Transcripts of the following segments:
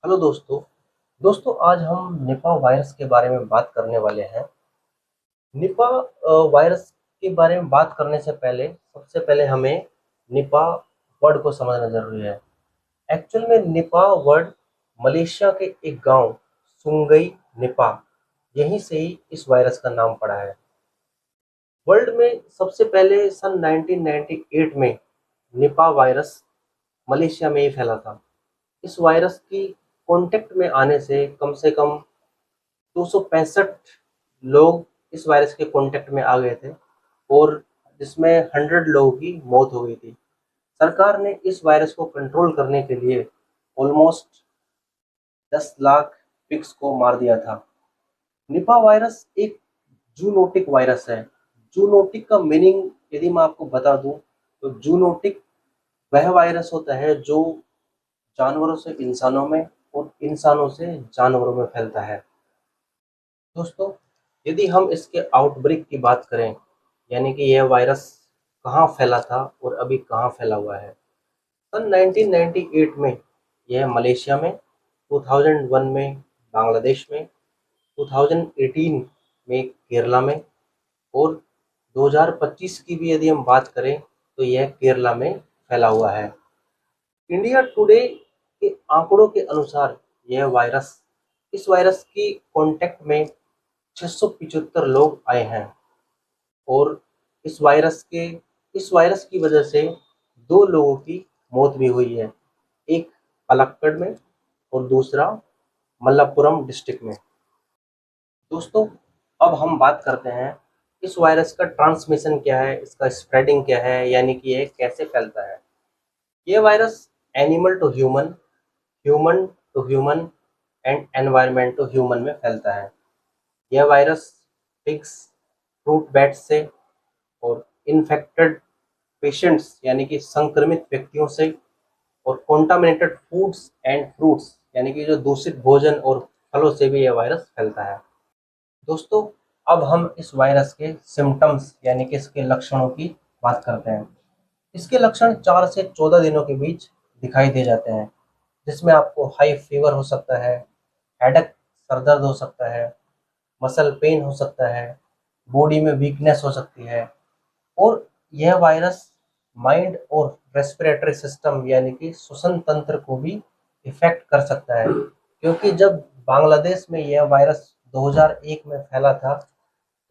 Hello दोस्तों। आज हम निपा वायरस के बारे में बात करने वाले हैं। निपा वायरस के बारे में बात करने से पहले सबसे पहले हमें निपा वर्ड को समझना जरूरी है। एक्चुअल में निपा वर्ड मलेशिया के एक गांव सुंगई निपा, यहीं से ही इस वायरस का नाम पड़ा है। वर्ल्ड में सबसे पहले सन 1998 में निपा वायरस मलेशिया में ही फैला था। इस वायरस की कांटेक्ट में आने से कम 265 लोग इस वायरस के कांटेक्ट में आ गए थे और जिसमें 100 लोगों की मौत हो गई थी। सरकार ने इस वायरस को कंट्रोल करने के लिए ऑलमोस्ट 10 लाख पिग्स को मार दिया था। निपा वायरस एक जूनोटिक वायरस है। जूनोटिक का मीनिंग यदि मैं आपको बता दूं तो जूनोटिक वह वायरस होता है जो जानवरों से इंसानों में और इंसानों से जानवरों में फैलता है। दोस्तों, यदि हम इसके आउटब्रेक की बात करें, यानी कि यह वायरस कहाँ फैला था और अभी कहाँ फैला हुआ है। सन 1998 में यह मलेशिया में, 2001 में बांग्लादेश में, 2018 में केरला में और 2025 की भी यदि हम बात करें तो यह केरला में फैला हुआ है। इंडिया टुडे के आंकड़ों के अनुसार यह वायरस इस वायरस की कांटेक्ट में 675 लोग आए हैं और इस वायरस की वजह से 2 लोगों की मौत भी हुई है। एक पलक्कड़ में और दूसरा मलप्पुरम डिस्ट्रिक्ट में। दोस्तों, अब हम बात करते हैं इस वायरस का ट्रांसमिशन क्या है, इसका स्प्रेडिंग क्या है, यानी कि यह कैसे फैलता है। ये virus animal to human, human to human and environment to human में फैलता है। यह वायरस पिग्स, फ्रूट बैट्स से और इन्फेक्टेड पेशेंट्स यानी कि संक्रमित व्यक्तियों से और कॉन्टामिनेटेड फूड्स एंड फ्रूट्स यानी कि जो दूषित भोजन और फलों से भी यह वायरस फैलता है। दोस्तों, अब हम इस वायरस के सिम्टम्स यानी कि इसके लक्षणों की बात करते हैं। इसके लक्षण 4 से 14 दिनों के बीच दिखाई दे जाते हैं, जिसमें आपको हाई फीवर हो सकता है, हेडेक सर दर्द हो सकता है, मसल पेन हो सकता है, बॉडी में वीकनेस हो सकती है और यह वायरस माइंड और रेस्पिरेटरी सिस्टम यानी कि श्वसन तंत्र को भी इफेक्ट कर सकता है, क्योंकि जब बांग्लादेश में यह वायरस 2001 में फैला था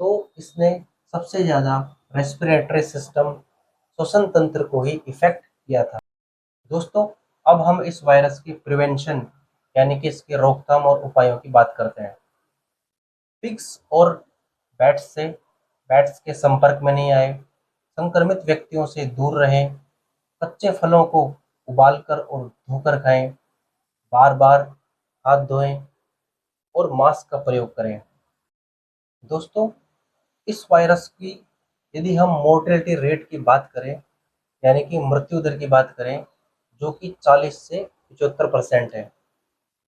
तो इसने सबसे ज़्यादा रेस्पिरेटरी सिस्टम, श्वसन तंत्र को ही इफेक्ट किया था। दोस्तों, अब हम इस वायरस की प्रिवेंशन यानी कि इसके रोकथाम और उपायों की बात करते हैं। पिग्स और बैट्स के संपर्क में नहीं आए, संक्रमित व्यक्तियों से दूर रहें, कच्चे फलों को उबालकर और धोकर खाएं, बार बार हाथ धोएं और मास्क का प्रयोग करें। दोस्तों, इस वायरस की यदि हम मोर्टेलिटी रेट की बात करें, यानी कि मृत्यु दर की बात करें, जो कि 40 से 75% है।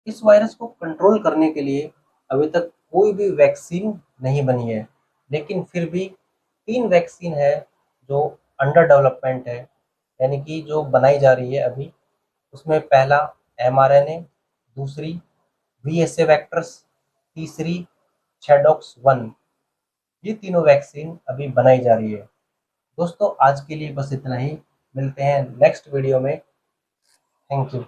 इस वायरस को कंट्रोल करने के लिए अभी तक कोई भी वैक्सीन नहीं बनी है, लेकिन फिर भी 3 वैक्सीन है जो अंडर डेवलपमेंट है, यानी कि जो बनाई जा रही है अभी। उसमें पहला mRNA, दूसरी VSA वेक्टर्स, तीसरी शेडॉक्स 1। ये तीनों वैक्सीन अभी बनाई जा रही है। दोस्तों, आज के लिए बस इतना ही। मिलते हैं नेक्स्ट वीडियो में। Thank you.